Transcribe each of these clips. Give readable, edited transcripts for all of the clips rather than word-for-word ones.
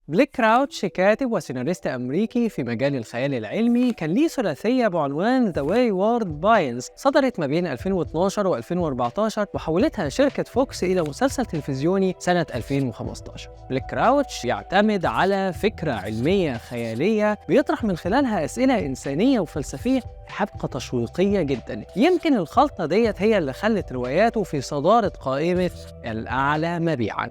بليك كراوتش كاتب وسيناريست أمريكي في مجال الخيال العلمي، كان ليه ثلاثية بعنوان The Wayward Pines صدرت ما بين 2012 و2014 وحولتها شركة فوكس إلى مسلسل تلفزيوني سنة 2015. بليك كراوتش يعتمد على فكرة علمية خيالية بيطرح من خلالها أسئلة إنسانية وفلسفية حبكة تشويقية جدا. يمكن الخلطة ديت هي اللي خلت رواياته في صدارة قائمة الأعلى مبيعاً.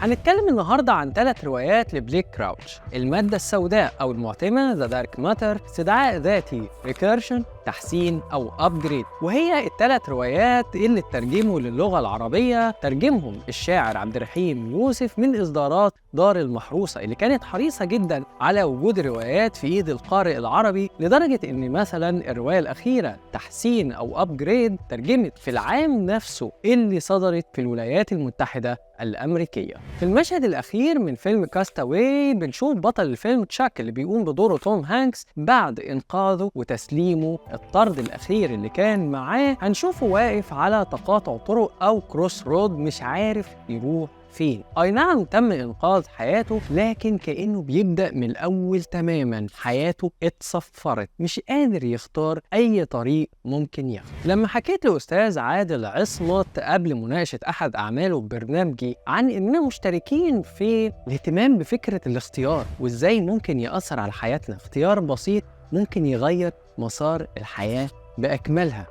هنتكلم النهارده عن 3 روايات لبليك كراوتش: المادة السوداء أو المعتمة The Dark Matter، استدعاء ذاتي Recursion، تحسين أو Upgrade. وهي ال3 روايات اللي اترجموا للغة العربية ترجمهم الشاعر عبد الرحيم يوسف من إصدارات دار المحروسة، اللي كانت حريصة جدا على وجود روايات في إيد القارئ العربي، لدرجة إن مثلا الرواية الأخيرة تحسين أو Upgrade ترجمت في العام نفسه اللي صدرت في الولايات المتحدة الأمريكية. في المشهد الأخير من فيلم كاستاوي بنشوف بطل الفيلم تشاك اللي بيقوم بدوره توم هانكس بعد إنقاذه وتسليمه الطرد الأخير اللي كان معاه. هنشوفه واقف على تقاطع طرق أو كروس رود مش عارف يروح فين. أي نعم تم إنقاذ حياته، لكن كأنه بيبدأ من الأول تماما. حياته اتصفرت، مش قادر يختار أي طريق ممكن ياخده. لما حكيت لأستاذ عادل عصمت قبل مناقشة أحد أعماله ببرنامجي عن إننا مشتركين في الاهتمام بفكرة الاختيار وإزاي ممكن يأثر على حياتنا، اختيار بسيط ممكن يغير مسار الحياة بأكملها،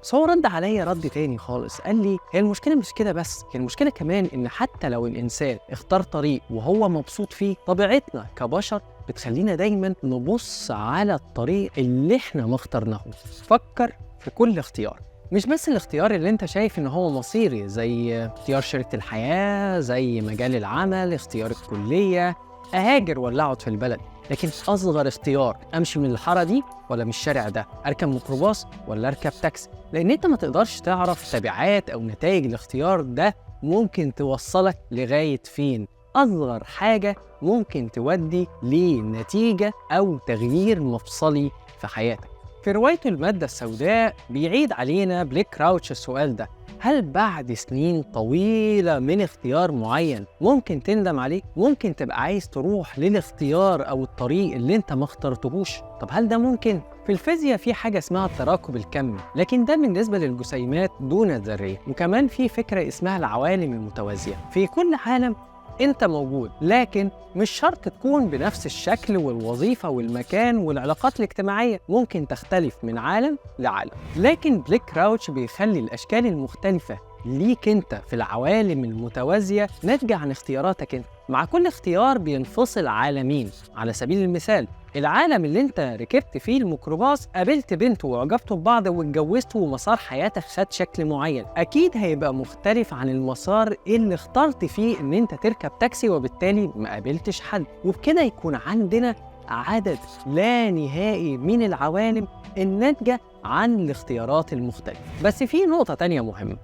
بس هو رد عليا رد تاني خالص. قال لي هي المشكلة مش كده بس، هي المشكلة كمان إن حتى لو الإنسان اختار طريق وهو مبسوط فيه، طبيعتنا كبشر بتخلينا دايما نبص على الطريق اللي احنا ما اخترناه. فكر في كل اختيار، مش بس الاختيار اللي انت شايف ان هو مصيري زي اختيار شريكة الحياة، زي مجال العمل، اختيار الكلية، اهاجر ولا اقعد في البلد، لكن اصغر اختيار امشي من الحاره دي ولا من الشارع ده، اركب ميكروباص ولا اركب تاكسي، لان انت ما تقدرش تعرف تبعات او نتائج الاختيار ده ممكن توصلك لغايه فين. اصغر حاجه ممكن تودي لنتيجه او تغيير مفصلي في حياتك. في روايته المادة السوداء بيعيد علينا بليك كراوتش السؤال ده: هل بعد سنين طويلة من اختيار معين ممكن تندم عليه؟ ممكن تبقى عايز تروح للاختيار أو الطريق اللي انت ما اخترتهوش؟ طب هل ده ممكن؟ في الفيزياء في حاجة اسمها التراكب الكمي، لكن ده بالنسبة للجسيمات دون الذرية. وكمان في فكرة اسمها العوالم المتوازية. في كل عالم انت موجود، لكن مش شرط تكون بنفس الشكل والوظيفة والمكان والعلاقات الاجتماعية، ممكن تختلف من عالم لعالم. لكن بليك كراوتش بيخلي الأشكال المختلفة ليك انت في العوالم المتوازية ناتجة عن اختياراتك انت. مع كل اختيار بينفصل عالمين. على سبيل المثال، العالم اللي انت ركبت فيه الميكروباص، قابلت بنت وعجبتوا ببعض واتجوزتوا ومسار حياتك خد شكل معين، اكيد هيبقى مختلف عن المسار اللي اخترت فيه ان انت تركب تاكسي وبالتالي ما قابلتش حد. وبكده يكون عندنا عدد لا نهائي من العوالم الناتجة عن الاختيارات المختلفة. بس في نقطة تانية مهمة: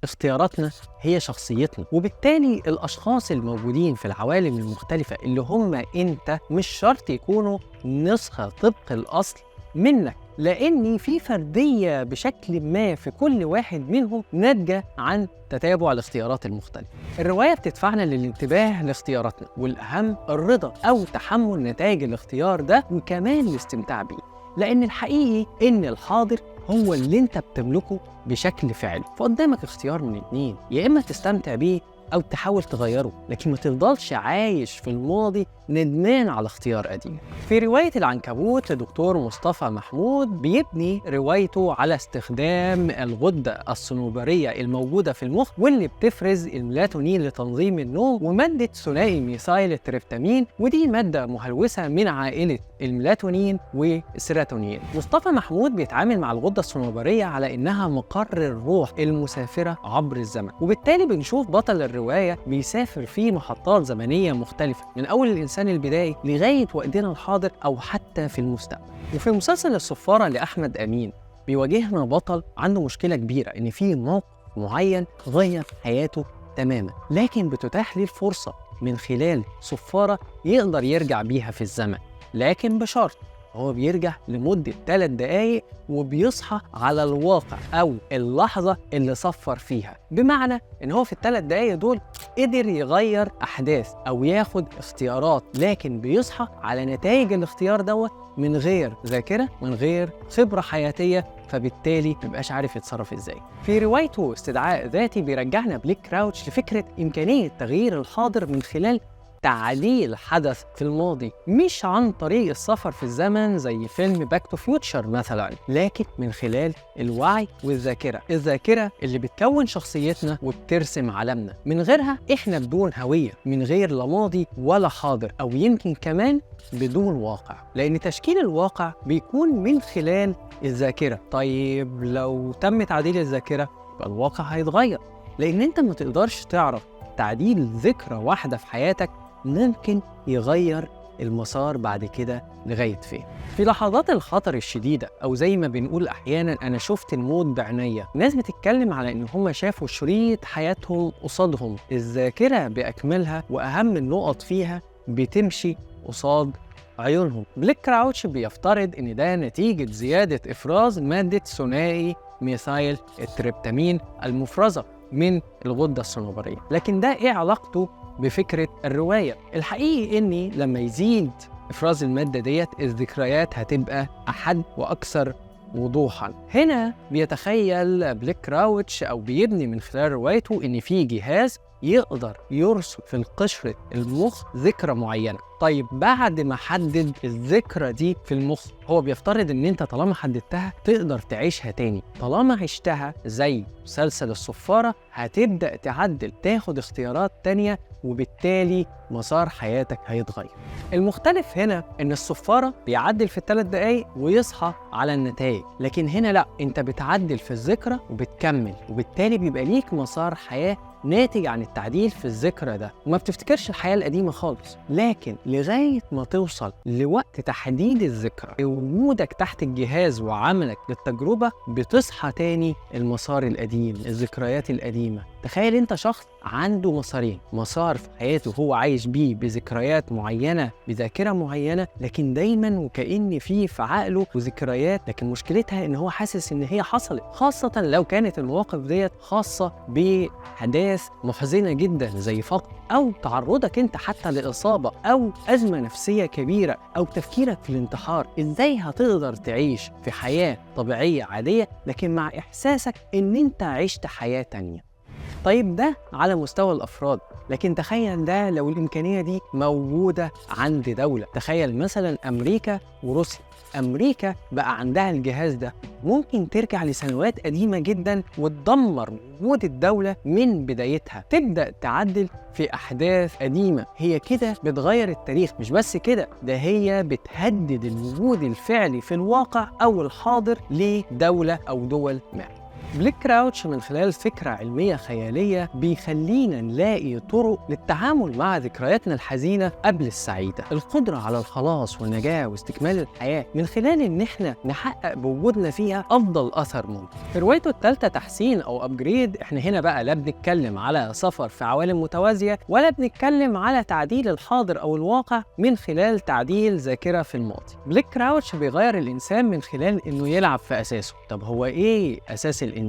اختياراتنا هي شخصيتنا، وبالتالي الأشخاص الموجودين في العوالم المختلفة اللي هم أنت مش شرط يكونوا نسخة طبق الأصل منك، لأن في فردية بشكل ما في كل واحد منهم ناتجة عن تتابع الاختيارات المختلفة. الرواية بتدفعنا للانتباه لاختياراتنا، والأهم الرضا أو تحمل نتائج الاختيار ده، وكمان الاستمتاع بيه، لأن الحقيقي إن الحاضر هو اللي انت بتملكه بشكل فعلي. فقدامك اختيار من اتنين: يا اما تستمتع بيه او تحاول تغيره، لكن ما تفضلش عايش في الماضي ندمان على اختيار قديم. في رواية العنكبوت لدكتور مصطفى محمود بيبني روايته على استخدام الغدة الصنوبرية الموجودة في المخ واللي بتفرز الميلاتونين لتنظيم النوم، ومادة ثنائي ميثايل التريبتامين، ودي مادة مهلوسة من عائلة الميلاتونين والسيروتونين. مصطفى محمود بيتعامل مع الغدة الصنوبرية على إنها مقر الروح المسافرة عبر الزمن، وبالتالي بنشوف بطل الرواية بيسافر في محطات زمنية مختلفة من أول الإنسان البدائي لغاية وقتنا الحاضر أو حتى في المستقبل. وفي مسلسل الصفارة لأحمد أمين بيواجهنا بطل عنده مشكلة كبيرة إن في موقف معين غير حياته تماما، لكن بتتاح ليه الفرصة من خلال صفارة يقدر يرجع بيها في الزمن، لكن بشرط هو بيرجع لمدة 3 دقايق وبيصحى على الواقع أو اللحظة اللي صفر فيها، بمعنى إن هو في ال3 دقايق دول قدر يغير أحداث أو ياخد اختيارات، لكن بيصحى على نتائج الاختيار دوت من غير ذاكرة، من غير خبرة حياتية، فبالتالي مبقاش عارف يتصرف ازاي. في روايته استدعاء ذاتي بيرجعنا بليك كراوتش لفكرة إمكانية تغيير الحاضر من خلال تعديل حدث في الماضي، مش عن طريق السفر في الزمن زي فيلم باك تو فيوتشر مثلا، لكن من خلال الوعي والذاكرة. الذاكرة اللي بتكون شخصيتنا وبترسم عالمنا، من غيرها احنا بدون هوية، من غير لا ماضي ولا حاضر، او يمكن كمان بدون واقع، لان تشكيل الواقع بيكون من خلال الذاكرة. طيب لو تم تعديل الذاكرة يبقى الواقع هيتغير، لان انت ما تقدرش تعرف تعديل ذكرى واحدة في حياتك ممكن يغير المسار بعد كده لغاية فين. في لحظات الخطر الشديدة، أو زي ما بنقول أحياناً أنا شفت الموت بعينيا، ناس بتتكلم على إن هم شافوا شريط حياتهم قصادهم، الذاكرة بأكملها وأهم النقط فيها بتمشي قصاد عيونهم. بليك كراوتش بيفترض إن ده نتيجة زيادة إفراز مادة ثنائي ميثايل التريبتامين المفرزة من الغدة الصنوبرية. لكن ده إيه علاقته بفكرة الرواية؟ الحقيقي إني لما يزيد إفراز المادة ديت الذكريات هتبقى أحد وأكثر وضوحاً. هنا بيتخيل بليك كراوتش أو بيبني من خلال روايته إن في جهاز يقدر يرصد في القشرة المخ ذكرى معينة. طيب بعد ما حدد الذكرى دي في المخ، هو بيفترض ان انت طالما حددتها تقدر تعيشها تاني، طالما عشتها زي مسلسل الصفارة هتبدأ تعدل، تاخد اختيارات تانية، وبالتالي مسار حياتك هيتغير. المختلف هنا ان الصفارة بيعدل في ال3 دقايق ويصحى على النتائج، لكن هنا لا، انت بتعدل في الذكرى وبتكمل، وبالتالي بيبقى ليك مسار حياة ناتج عن التعديل في الذكرى ده، وما بتفتكرش الحياة القديمة خالص، لكن لغاية ما توصل لوقت تحديد الذكرى وجودك تحت الجهاز وعملك للتجربة بتصحى تاني المسار القديم، الذكريات القديمة. تخيل انت شخص عنده مسارين، مسار في حياته هو عايش بيه بذكريات معينة بذاكرة معينة، لكن دايما وكأن في عقله وذكريات، لكن مشكلتها ان هو حاسس ان هي حصلت، خاصة لو كانت المواقف ديت خاصة بأحداث محزنة جدا زي فقد، أو تعرضك أنت حتى لإصابة أو أزمة نفسية كبيرة، أو تفكيرك في الانتحار. إزاي هتقدر تعيش في حياة طبيعية عادية لكن مع إحساسك إن أنت عشت حياة تانية؟ طيب ده على مستوى الأفراد، لكن تخيل ده لو الإمكانية دي موجودة عند دولة. تخيل مثلا أمريكا وروسيا، أمريكا بقى عندها الجهاز ده، ممكن ترجع لسنوات قديمة جدا وتدمر وجود الدولة من بدايتها، تبدأ تعدل في أحداث قديمة. هي كده بتغير التاريخ، مش بس كده، ده هي بتهدد الوجود الفعلي في الواقع أو الحاضر لدولة أو دول ما. بليك كراوتش من خلال فكرة علمية خيالية بيخلينا نلاقي طرق للتعامل مع ذكرياتنا الحزينة قبل السعيدة، القدرة على الخلاص والنجاة واستكمال الحياة من خلال إن إحنا نحقق بوجودنا فيها أفضل أثر ممكن. في روايته الثالثة تحسين أو أبجريد، إحنا هنا بقى لا بنتكلم على سفر في عوالم متوازية، ولا بنتكلم على تعديل الحاضر أو الواقع من خلال تعديل ذاكرة في الماضي. بليك كراوتش بيغير الإنسان من خلال إنه يلعب في أساسه. طب هو إيه أساس الإنسان؟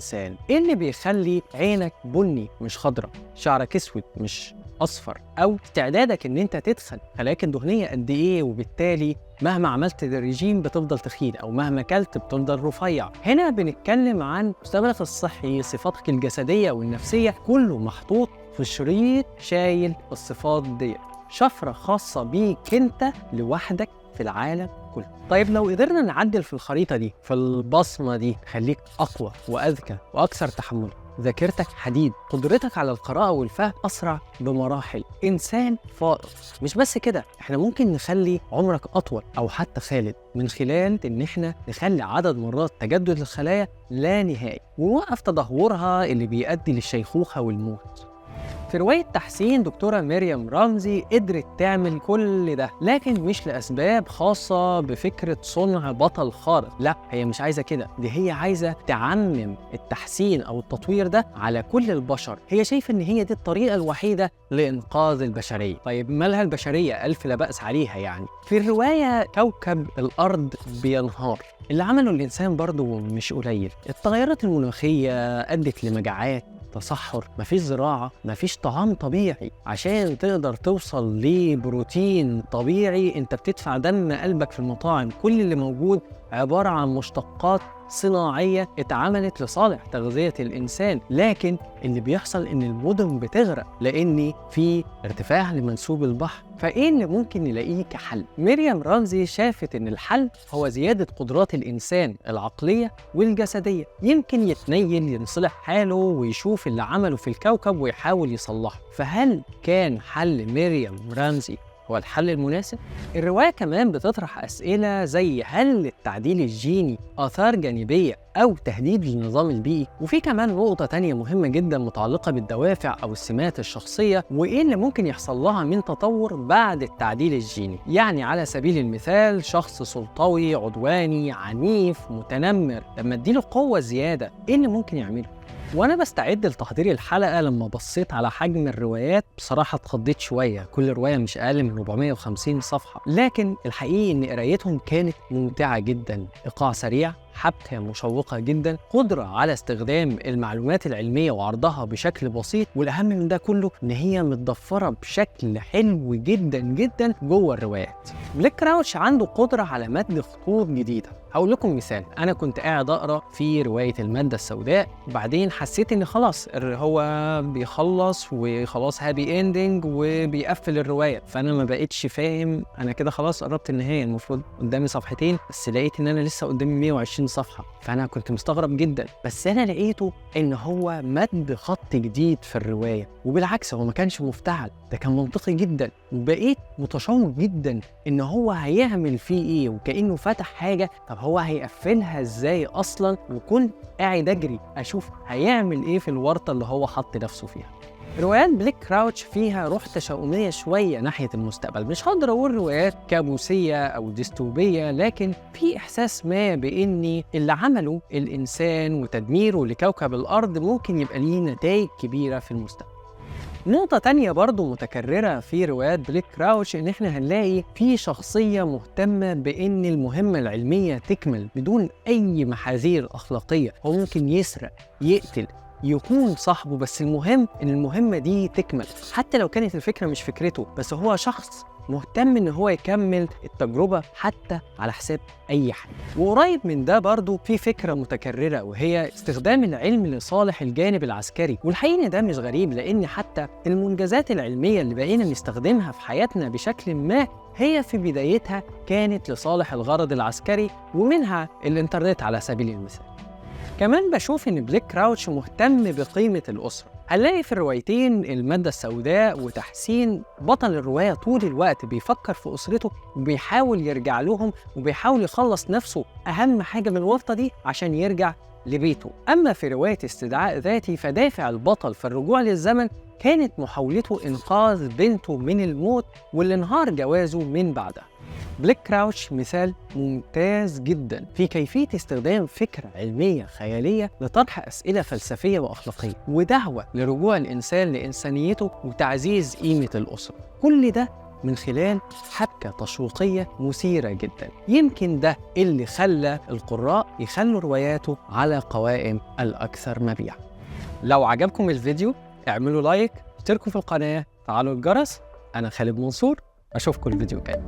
إيه اللي بيخلي عينك بني مش خضراء، شعرك اسود مش اصفر، او استعدادك ان انت تدخل خلاياك الدهنيه قد ايه، وبالتالي مهما عملت الرجيم بتفضل تخين، او مهما اكلت بتفضل رفيع. هنا بنتكلم عن مستقبلك الصحي، صفاتك الجسديه والنفسيه، كله محطوط في شريط شايل الصفات دي، شفره خاصه بيك انت لوحدك في العالم كله. طيب لو قدرنا نعدل في الخريطة دي، في البصمة دي، خليك أقوى وأذكى وأكثر تحمل، ذاكرتك حديد، قدرتك على القراءة والفهم أسرع بمراحل، إنسان فائق. مش بس كده، إحنا ممكن نخلي عمرك أطول أو حتى خالد من خلال إن إحنا نخلي عدد مرات تجدد الخلايا لا نهائي، ونوقف تدهورها اللي بيؤدي للشيخوخة والموت. في رواية تحسين دكتورة مريم رمزي قدرت تعمل كل ده، لكن مش لأسباب خاصة بفكرة صنع بطل خارق، لا هي مش عايزة كده، دي هي عايزة تعمم التحسين أو التطوير ده على كل البشر. هي شايفة إن هي دي الطريقة الوحيدة لإنقاذ البشرية. طيب مالها البشرية؟ ألف لا بأس عليها يعني. في الرواية كوكب الأرض بينهار، اللي عمله الإنسان برضو مش قليل. التغيرات المناخية أدت لمجاعات، تصحر، مفيش زراعة، مفيش طعام طبيعي. عشان تقدر توصل لبروتين طبيعي انت بتدفع دم قلبك في المطاعم. كل اللي موجود عبارة عن مشتقات صناعية اتعملت لصالح تغذية الإنسان، لكن اللي بيحصل إن المدن بتغرق لأن في ارتفاع لمنسوب البحر. فإيه اللي ممكن نلاقيه كحل؟ مريم رمزي شافت إن الحل هو زيادة قدرات الإنسان العقلية والجسدية. يمكن يتنيل ينصلح حاله ويشوف اللي عمله في الكوكب ويحاول يصلحه. فهل كان حل مريم رمزي هو الحل المناسب؟ الرواية كمان بتطرح أسئلة زي هل التعديل الجيني آثار جانبية أو تهديد للنظام البيئي؟ وفي كمان نقطة تانية مهمة جدا متعلقة بالدوافع أو السمات الشخصية وإيه اللي ممكن يحصل لها من تطور بعد التعديل الجيني. يعني على سبيل المثال شخص سلطوي عدواني عنيف متنمر، لما اديله قوة زيادة إيه اللي ممكن يعمله؟ وانا بستعد لتحضير الحلقه لما بصيت على حجم الروايات بصراحه اتخضيت شويه. كل روايه مش اقل من 450 صفحه، لكن الحقيقي ان قرايتهم كانت ممتعه جدا. ايقاع سريع، حبكه مشوقه جدا، قدره على استخدام المعلومات العلميه وعرضها بشكل بسيط، والاهم من ده كله ان هي متضفره بشكل حلو جدا جدا جوه الروايات. بليك كراوتش عنده قدره على مد خطوط جديده. هقول لكم مثال، انا كنت قاعد اقرا في روايه الماده السوداء وبعدين حسيت ان خلاص هو بيخلص وخلاص هابي اندنج وبيقفل الروايه، فانا ما بقتش فاهم انا كده خلاص قربت النهايه، المفروض قدامي صفحتين بس لقيت ان انا لسه قدامي 120 صفحه. فانا كنت مستغرب جدا، بس انا لقيته ان هو مد خط جديد في الروايه، وبالعكس هو ما كانش مفتعل، ده كان منطقي جدا. وبقيت متشوق جدا ان هو هيعمل فيه ايه، وكانه فتح حاجه طب هو هيقفلها ازاي اصلا، وكنت قاعد اجري اشوف هيعمل ايه في الورطه اللي هو حط نفسه فيها. روايات بليك كراوتش فيها روح تشاؤمية شوية ناحية المستقبل. مش هقدر أقول روايات كابوسية أو ديستوبية، لكن في إحساس ما بإن اللي عمله الإنسان وتدميره لكوكب الأرض ممكن يبقى ليه نتائج كبيرة في المستقبل. نقطة تانية برضو متكررة في روايات بليك كراوتش إن إحنا هنلاقي في شخصية مهتمة بإن المهمة العلمية تكمل بدون أي محاذير أخلاقية. هو ممكن يسرق، يقتل، يكون صاحبه، بس المهم إن المهمة دي تكمل حتى لو كانت الفكرة مش فكرته، بس هو شخص مهتم إن هو يكمل التجربة حتى على حساب أي حاجة. وقريب من ده برضو في فكرة متكررة وهي استخدام العلم لصالح الجانب العسكري. والحقيقة ده مش غريب، لأن حتى المنجزات العلمية اللي بقينا نستخدمها في حياتنا بشكل ما هي في بدايتها كانت لصالح الغرض العسكري، ومنها الإنترنت على سبيل المثال. كمان بشوف إن بليك كراوتش مهتم بقيمة الأسرة. هنلاقي في الروايتين المادة السوداء وتحسين بطل الرواية طول الوقت بيفكر في أسرته وبيحاول يرجع لهم وبيحاول يخلص نفسه أهم حاجة من الورطة دي عشان يرجع لبيته. أما في رواية استدعاء ذاتي فدافع البطل في الرجوع للزمن كانت محاولته إنقاذ بنته من الموت واللي انهار جوازه من بعدها. بليك كراوتش مثال ممتاز جدا في كيفية استخدام فكرة علمية خيالية لطرح أسئلة فلسفية وأخلاقية ودعوة لرجوع الإنسان لإنسانيته وتعزيز قيمة الأسرة. كل ده من خلال حبكة تشويقية مثيرة جدا. يمكن ده اللي خلى القراء يخلوا رواياته على قوائم الأكثر مبيعا. لو عجبكم الفيديو اعملوا لايك، اشتركوا في القناة، فعلوا الجرس. أنا خالد منصور، أشوفكم الفيديو الجاي.